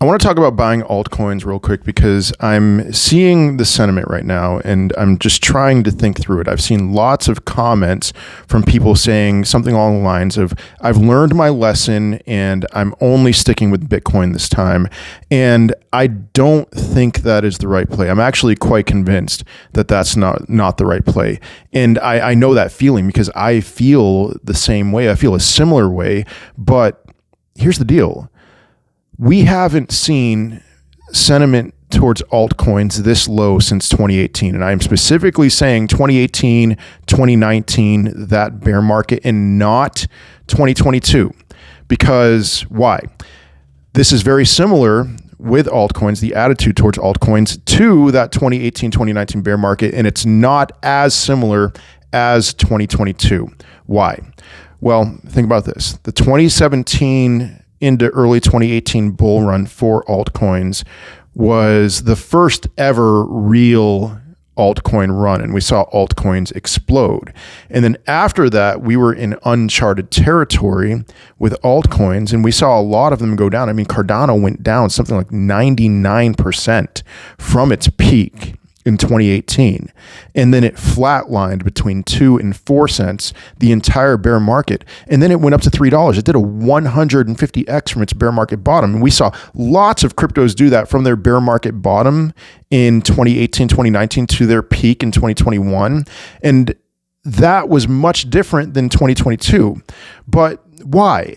I want to talk about buying altcoins real quick because I'm seeing the sentiment right now and I'm just trying to think through it. I've seen lots of comments from people saying something along the lines of, I've learned my lesson and I'm only sticking with Bitcoin this time. And I don't think that is the right play. I'm actually quite convinced that that's not the right play. And I know that feeling because I feel the same way. I feel a similar way. But here's the deal. We haven't seen sentiment towards altcoins this low since 2018. And I'm specifically saying 2018, 2019, that bear market, and not 2022. Because why? This is very similar with altcoins, the attitude towards altcoins, to that 2018, 2019 bear market. And it's not as similar as 2022. Why? Well, think about this. The 2017 into early 2018 bull run for altcoins was the first ever real altcoin run, and we saw altcoins explode. And then after that, we were in uncharted territory with altcoins, and we saw a lot of them go down. I mean, Cardano went down something like 99% from its peak in 2018. And then it flatlined between 2 and 4 cents the entire bear market. And then it went up to $3. It did a 150x from its bear market bottom. And we saw lots of cryptos do that from their bear market bottom in 2018, 2019 to their peak in 2021. And that was much different than 2022. But why?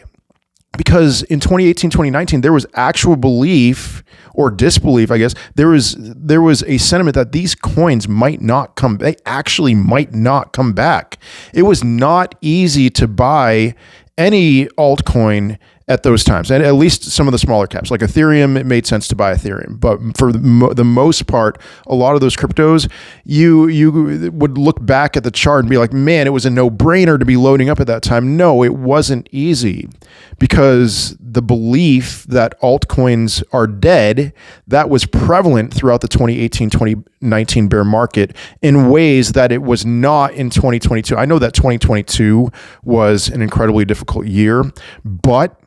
Because in 2018, 2019, there was actual belief or disbelief, I guess. There was a sentiment that these coins might not come. They actually might not come back. It was not easy to buy any altcoin at those times, and at least some of the smaller caps, like Ethereum. It made sense to buy Ethereum, but for the most part, a lot of those cryptos, you would look back at the chart and be like, man, it was a no-brainer to be loading up at that time. No, it wasn't easy, because the belief that altcoins are dead, that was prevalent throughout the 2018, 2019 bear market in ways that it was not in 2022. I know that 2022 was an incredibly difficult year, but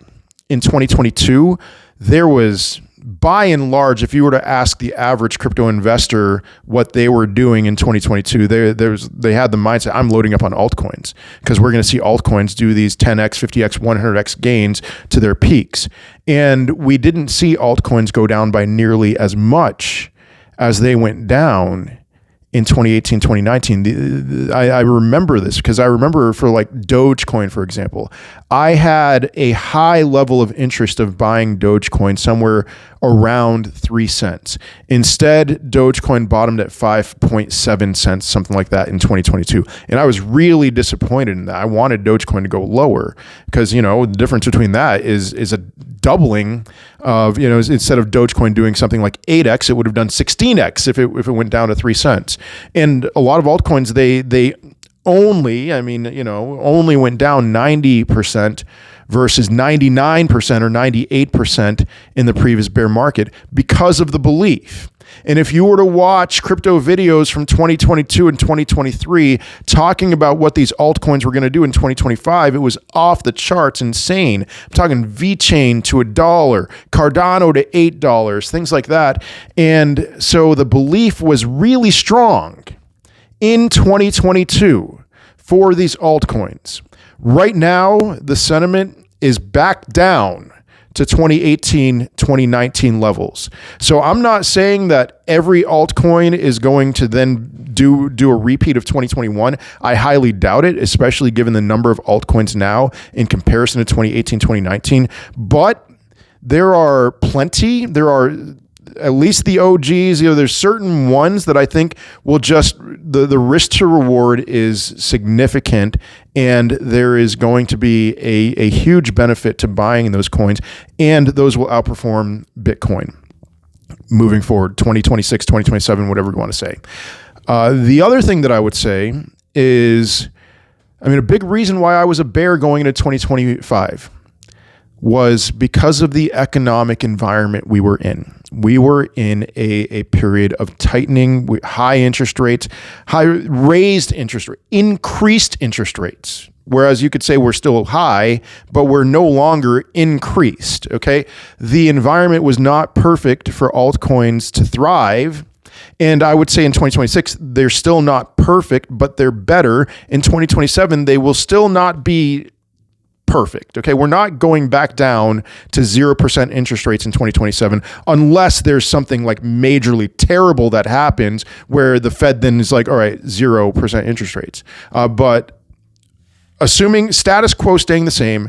in 2022, there was, by and large, if you were to ask the average crypto investor what they were doing in 2022, they had the mindset, I'm loading up on altcoins because we're going to see altcoins do these 10x, 50x, 100x gains to their peaks. And we didn't see altcoins go down by nearly as much as they went down in 2018, 2019. I remember this because I remember for like Dogecoin, for example, I had a high level of interest of buying Dogecoin somewhere around 3 cents. Instead, Dogecoin bottomed at 5.7 cents, something like that in 2022. And I was really disappointed in that. I wanted Dogecoin to go lower because, the difference between that is a doubling of, instead of Dogecoin doing something like 8x, it would have done 16x if it went down to 3 cents. And a lot of altcoins, they only went down 90% versus 99% or 98% in the previous bear market because of the belief. And if you were to watch crypto videos from 2022 and 2023 talking about what these altcoins were going to do in 2025, it was off the charts, insane. I'm talking VeChain to $1, Cardano to $8, things like that. And so the belief was really strong in 2022 for these altcoins. Right now, the sentiment is back down to 2018, 2019 levels. So I'm not saying that every altcoin is going to then do a repeat of 2021. I highly doubt it, especially given the number of altcoins now in comparison to 2018, 2019. But there are plenty. There are at least the OGs, there's certain ones that I think will just, the risk to reward is significant, and there is going to be a huge benefit to buying those coins, and those will outperform Bitcoin moving forward, 2026, 2027, whatever you want to say. The other thing that I would say is, a big reason why I was a bear going into 2025 was because of the economic environment we were in. We were in a period of tightening, with high interest rates, increased interest rates, Whereas you could say we're still high, but we're no longer increased, okay? The environment was not perfect for altcoins to thrive. And I would say in 2026, they're still not perfect, but they're better. In 2027, they will still not be perfect, okay? We're not going back down to 0% interest rates in 2027 unless there's something like majorly terrible that happens where the Fed then is like, all right, 0% interest rates. But assuming status quo staying the same,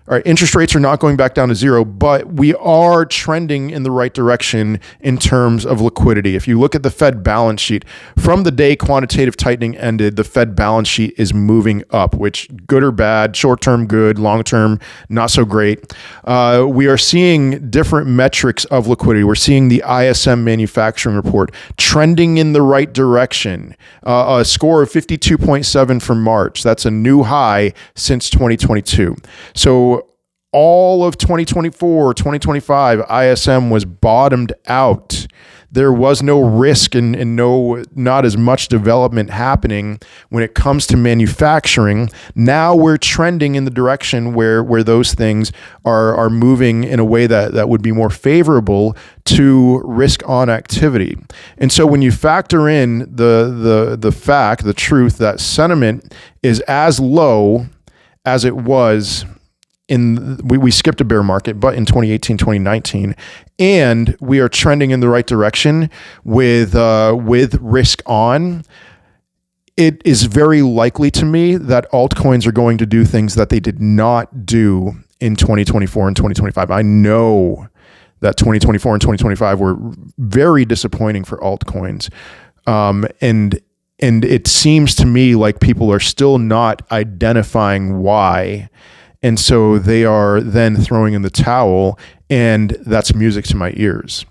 all right, interest rates are not going back down to zero, but we are trending in the right direction in terms of liquidity. If you look at the Fed balance sheet, from the day quantitative tightening ended, the Fed balance sheet is moving up, which good or bad, short-term good, long-term not so great. We are seeing different metrics of liquidity. We're seeing the ISM manufacturing report trending in the right direction. A score of 52.7 for March. That's a new high since 2022. So all of 2024, 2025, ISM was bottomed out. There was no risk and not as much development happening when it comes to manufacturing. Now we're trending in the direction where those things are moving in a way that would be more favorable to risk on activity. And so when you factor in the truth that sentiment is as low as it was we skipped a bear market, but in 2018, 2019, and we are trending in the right direction with risk on, it is very likely to me that altcoins are going to do things that they did not do in 2024 and 2025. I know that 2024 and 2025 were very disappointing for altcoins. And it seems to me like people are still not identifying why. And so they are then throwing in the towel, and that's music to my ears.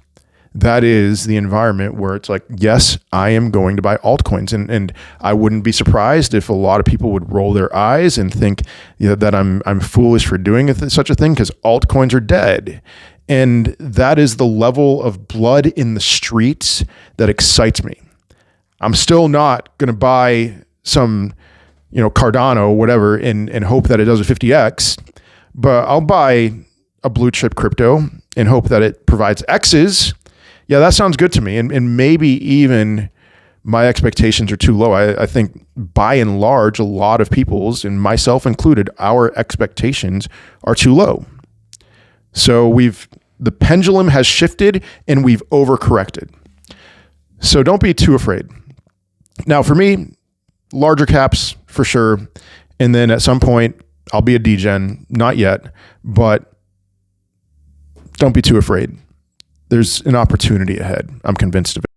That is the environment where it's like, yes, I am going to buy altcoins. And I wouldn't be surprised if a lot of people would roll their eyes and think, that I'm foolish for doing such a thing, because altcoins are dead. And that is the level of blood in the streets that excites me. I'm still not going to buy some Cardano, whatever, and hope that it does a 50x, but I'll buy a blue chip crypto and hope that it provides X's. Yeah, that sounds good to me. And maybe even my expectations are too low. I think by and large, a lot of people's, and myself included, our expectations are too low. So the pendulum has shifted and we've overcorrected. So don't be too afraid. Now for me, larger caps for sure. And then at some point I'll be a degen, not yet, but don't be too afraid. There's an opportunity ahead. I'm convinced of it.